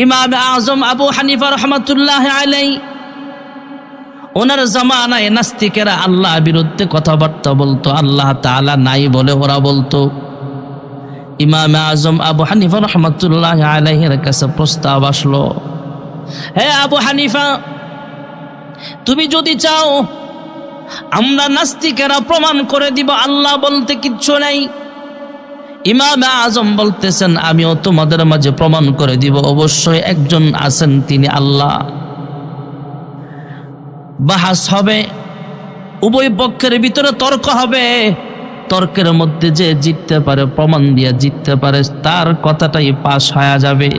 ইমাম আজম আবু হানিফা রাহমাতুল্লাহি আলাইহি ওনার জামানায় নাস্তিকেরা আল্লাহর বিরুদ্ধে কথাবার্তা বলতো, আল্লাহ তাআলা নাই বলে ওরা বলতো। ইমাম আজম আবু হানিফা রাহমাতুল্লাহি আলাইহির কাছে প্রস্তাব আসলো, হে আবু হানিফা, তুমি যদি চাও আমরা নাস্তিকেরা প্রমাণ করে দিব আল্লাহ বলতে কিচ্ছু নাই। ইমাম আজম বলতেছেন, আমিও তোমাদের মাঝে প্রমাণ করে দিব অবশ্যই একজন আছেন, তিনি আল্লাহ। বাহাস হবে, উভয় পক্ষের ভিতরে তর্ক হবে, তর্কের মধ্যে যে জিততে পারে, প্রমাণ দিয়ে জিততে পারে, তার কথাটাই পাশ হয়ে যাবে।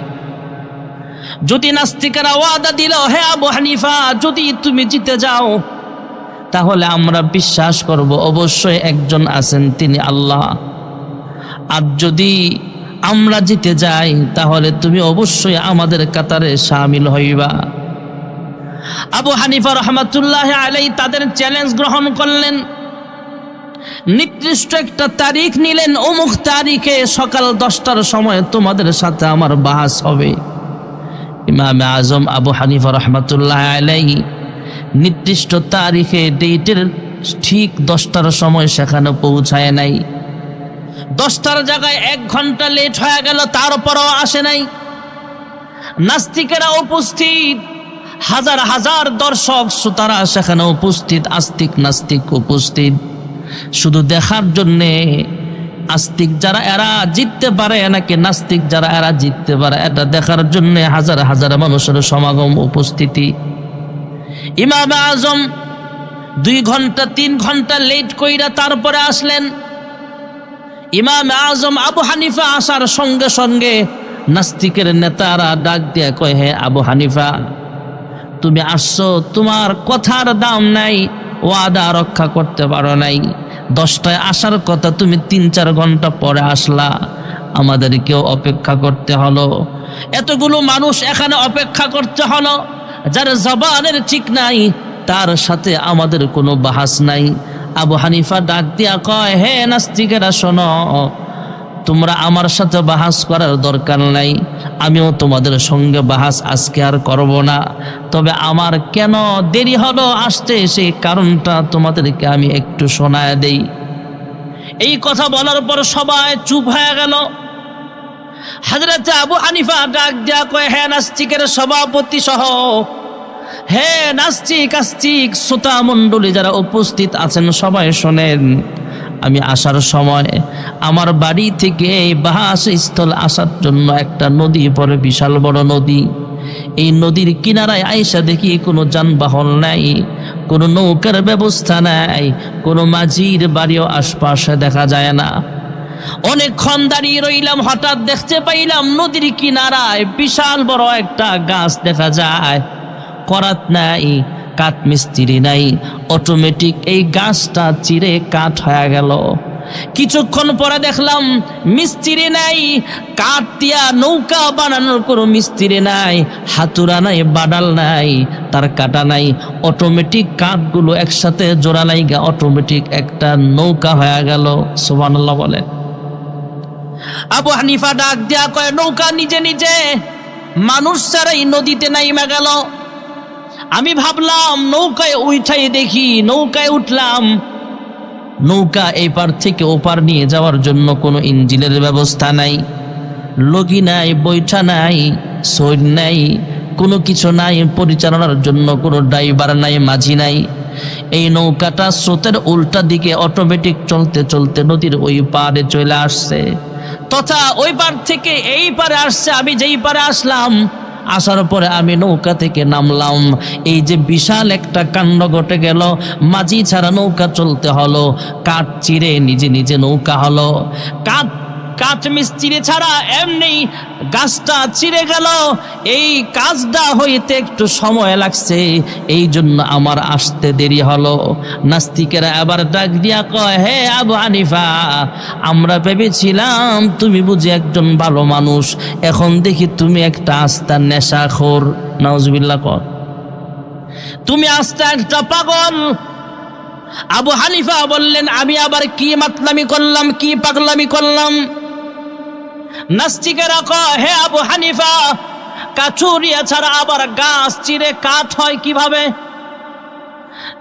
যদি নাস্তিকেরা ওয়াদা দিল, হে আবু হানিফা, যদি তুমি জিতে যাও তাহলে আমরা বিশ্বাস করব অবশ্যই একজন আছেন, তিনি আল্লাহ। আর যদি আমরা জিতে যাই তাহলে তুমি অবশ্যই আমাদের কাতারে শামিল হইবা। আবু হানিফা রাহমাতুল্লাহি আলাইহি তাদের চ্যালেঞ্জ গ্রহণ করলেন, নির্দিষ্ট একটা তারিখ নিলেন, অমুক তারিখে সকাল 10টার সময় তোমাদের সাথে আমার বাহাস হবে। ইমাম আজম আবু হানিফা রাহমাতুল্লাহি আলাইহি নির্দিষ্ট তারিখে ডেটের ঠিক 10টার সময় সেখানে পৌঁছায় নাই। 10টার জায়গায় 1 ঘন্টা লেট হয়ে গেল, তারপরও আসে নাই। নাস্তিকেরা উপস্থিত, হাজার হাজার দর্শক শ্রোতারা সেখানে উপস্থিত, আস্তিক নাস্তিক উপস্থিত, শুধু দেখার জন্যে আস্তিক যারা এরা জিততে পারে নাকি নাস্তিক যারা এরা জিততে পারে, এটা দেখার জন্য হাজার হাজার মানুষের সমাগম, উপস্থিতি। ইমাম আজম 2 ঘন্টা 3 ঘন্টা লেট কইরা তারপরে আসলেন। ইমাম আজম আবু হানিফা আসার সঙ্গে সঙ্গে নাস্তিকের নেতারা ডাক দিয়ে কয়, হে আবু হানিফা, তুমি আসছো, তোমার কথার দাম নাই, ওয়াদা রক্ষা করতে পারো নাই। 10টায় আসার কথা, তুমি 3-4 ঘন্টা পরে আসলা, আমাদেরকেও অপেক্ষা করতে হলো। এতগুলো মানুষ এখানে অপেক্ষা করতে হলো, যার জবানের ঠিক নাই, তার সাথে আমাদের কোনো বাহাস নাই। আবু হানিফা ডাক দিয়া কয়, হে নাস্তিকেরা শোনো, তোমরা আমার সাথে বাহাস করার দরকার নাই, আমিও তোমাদের সঙ্গে বাহাস আজকে আর করব না। তবে আমার কেন দেরি হলো আসতে, সেই কারণটা তোমাদেরকে আমি একটু শোনায় দেই। এই কথা বলার পর সবাই চুপ হয়ে গেল। হযরত আবু হানিফা ডাক দিয়া কয়, হে নাস্তিকের সভাপতি সহ, হে নাস্তিক আস্তিক শ্রোতা মণ্ডলী যারা উপস্থিত আছেন, সবাই শোনেন। আমি আসার সময় আমার বাড়ি থেকে এই বাহাস স্থল আসার জন্য একটা নদী পড়ে, বিশাল বড় নদী। এই নদীর কিনারায় আইসা দেখি কোনো যানবাহন নাই, কোনো নৌকার ব্যবস্থা নাই, কোনো মাঝির বাড়িও আশপাশে দেখা যায় না। অনেকক্ষণ দাঁড়িয়ে রইলাম, হঠাৎ দেখতে পাইলাম নদীর কিনারায় বিশাল বড় একটা গাছ দেখা যায়। করাত নাই, কাঠ মিস্ত্রি নাই, অটোমেটিক এই গাছটা চিরে কাঠ হয়ে গেল। কিছুক্ষণ পরে দেখলাম মিস্ত্রি নাই, কাঠ দিয়া নৌকা বানানোর কোনো মিস্ত্রি নাই, হাতুড়া নাই, বাডাল নাই, তার কাটা নাই, অটোমেটিক কাঠগুলো একসাথে জোড়া লাইগা অটোমেটিক একটা নৌকা হয়ে গেল। সুবহানাল্লাহ বলে। আবু হানিফা ডাক দিয়া কয়, নৌকা নিজে নিজে মানুষ ছাড়াই নদীতে নাইমা গেল। আমি ভাবলাম নৌকায় উঠাই দেখি, নৌকায় উঠলাম, নৌকা এই পার থেকে ওপার নিয়ে যাওয়ার জন্য কোনো ইঞ্জিনের ব্যবস্থা নাই, লগি নাই, বৈঠা নাই, সৈর নাই, কোনো কিছু নাই, পরিচালনার জন্য কোনো ড্রাইভার নাই, মাঝি নাই। এই নৌকাটা স্রোতের উল্টা দিকে অটোমেটিক চলতে চলতে নদীর ওই পারে চলে আসছে, তথা ওই পার থেকে এই পারে আসছে। আমি যেই পারে আসলাম, আসার পরে আমি নৌকা থেকে নামলাম। এই যে বিশাল একটা কাণ্ড ঘটে গেল, মাঝি ছাড়া নৌকা চলতে হলো, কাঠ চিরে নিজে নিজে নৌকা হলো। কাঠ মিস্ত্রি ছাড়া এমনি গাছটা চিরে গেল। এই কাজটা হইতে একটু সময় লাগছে, এই জন্য আমার আসতে দেরি হলো। নাস্তিকেরা আবার ডাক দিয়া কয়, হে আবু হানিফা, আমরা ভেবেছিলাম তুমি বুঝি একজন ভালো মানুষ, এখন দেখি তুমি একটা আস্তা নেশাখোর। নাউজুবিল্লাহ কর, তুমি আস্তা একটা পাগল। আবু হানিফা বললেন, আমি আবার কি মাতলামি করলাম, কি পাগলামি করলাম? নাস্তিকেরা কয়, হে আবু হানিফা, কাচুরিয়া ছাড়া আবার গাছ চিরে কাঠ হয় কিভাবে?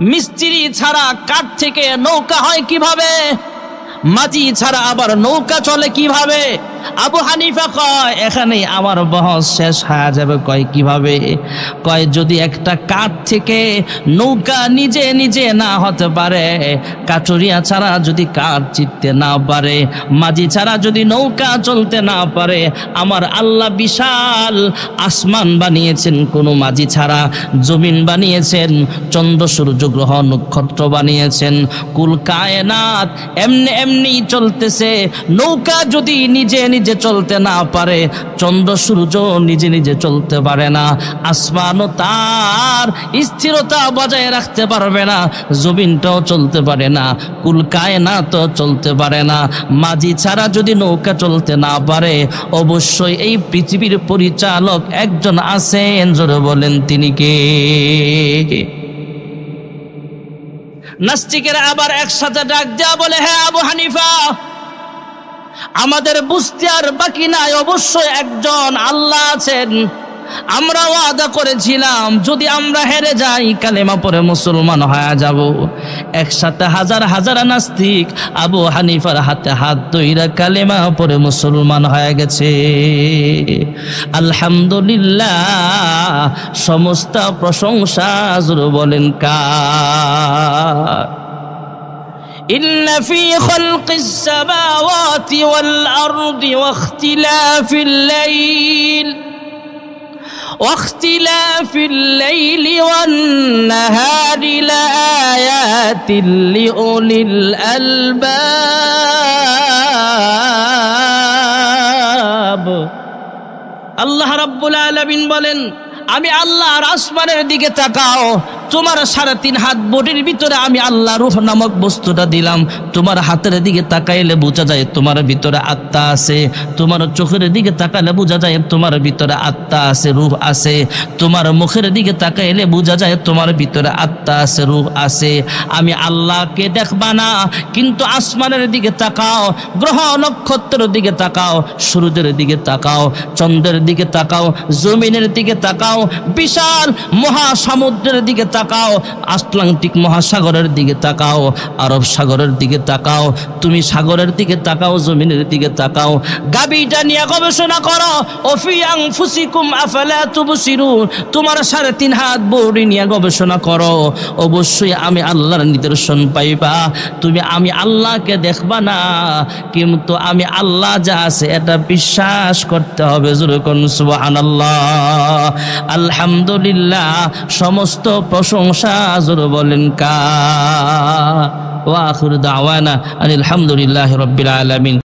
মিস্ত্রি ছাড়া কাঠ থেকে নৌকা হয় কিভাবে? মাঝি ছাড়া আবার নৌকা চলে কিভাবে? আবু হানিফা কয় এখানে আমার বহস শেষ হয়ে যাবে। কয় কিভাবে? কয় যদি একটা কাঠ থেকে নৌকা নিজে নিজে না হতে পারে, কাঠুরিয়া ছাড়া যদি কাঠ চিরতে না পারে, মাঝি ছাড়া যদি নৌকা চলতে না পারে, আমার আল্লাহ বিশাল আসমান বানিয়েছেন কোনো মাঝি ছাড়া, জমিন বানিয়েছেন, চন্দ্র সূর্য গ্রহ নক্ষত্র বানিয়েছেন, কুল কায়নাত এমনি এমনি চলতেছে। নৌকা যদি নিজে নিজে চলতে না পারে, চন্দ্র সূর্য নিজে নিজে চলতে পারে না, আসমানও তার স্থিরতা বজায় রাখতে পারবে না, জমিনটাও চলতে পারে না, কুল কায়নাতও চলতে পারে না। মাঝি ছাড়া যদি নৌকা চলতে না পারে, অবশ্যই এই পৃথিবীর পরিচালক একজন আছেন, জোরে বলেন তিনি কে? নাস্তিকেরা আবার একসাথে ডাক দেয়া বলে, হ্যাঁ আবু হানিফা, আমাদের বুঝতে আর বাকি নাই, অবশ্যই একজন আল্লাহ আছেন। আমরা ওয়াদা করেছিলাম যদি আমরা হেরে যাই কালেমা পড়ে মুসলমান হয়ে যাব। একসাথে হাজার হাজার নাস্তিক আবু হানিফার হাতে হাত ধইরা কালেমা পড়ে মুসলমান হয়ে গেছে। আলহামদুলিল্লাহ, সমস্ত প্রশংসা জোরে বলেন কার? إن في خلق السماوات والأرض واختلاف الليل والنهار لآيات لأولي الألباب। আল্লাহ রাব্বুল আলামিন বলেন, আমি আল্লাহর আসমানের দিকে তাকাও, তোমার 3.5 হাত বডির ভিতরে আমি আল্লাহ রূহ নামক বস্তুটা দিলাম। তোমার হাতের দিকে তাকাইলে বোঝা যায় তোমার ভিতরে আত্মা আছে, তোমার চোখের দিকে তাকাইলে বোঝা যায় তোমার ভিতরে আত্মা আছে, রূহ আছে, তোমার মুখের দিকে তাকাইলে বোঝা যায় তোমার ভিতরে আত্মা আছে, রূহ আছে। আমি আল্লাহকে দেখবা না, কিন্তু আসমানের দিকে তাকাও, গ্রহ নক্ষত্রের দিকে তাকাও, সূর্যের দিকে তাকাও, চন্দ্রের দিকে তাকাও, জমিনের দিকে তাকাও, বিশাল মহাসমুদ্রের দিকে তাকাও, আটলান্টিক মহাসাগরের দিকে তাকাও, আরব সাগরের দিকে তাকাও, তুমি সাগরের দিকে তাকাও, জমিনের দিকে তাকাও। গাবিটা নিয়ে গবেষণা করো, ওফি আনফুসিকুম আফালা তুবসিরুন, তোমার 3.5 হাত বডি নিয়ে গবেষণা করো, অবশ্যই আমি আল্লাহর নিদর্শন পাইবা। তুমি আমি আল্লাহকে দেখবা না, কিন্তু আমি আল্লাহ যা আছে এটা বিশ্বাস করতে হবে। জোরে কোন সুবহানাল্লাহ। আলহামদুলিল্লাহ, সমস্ত প্রশংসা জোরে বলেন কার? ওয়া আখিরু দাওয়ানা আলহামদুলিল্লাহি রাব্বিল আলামিন।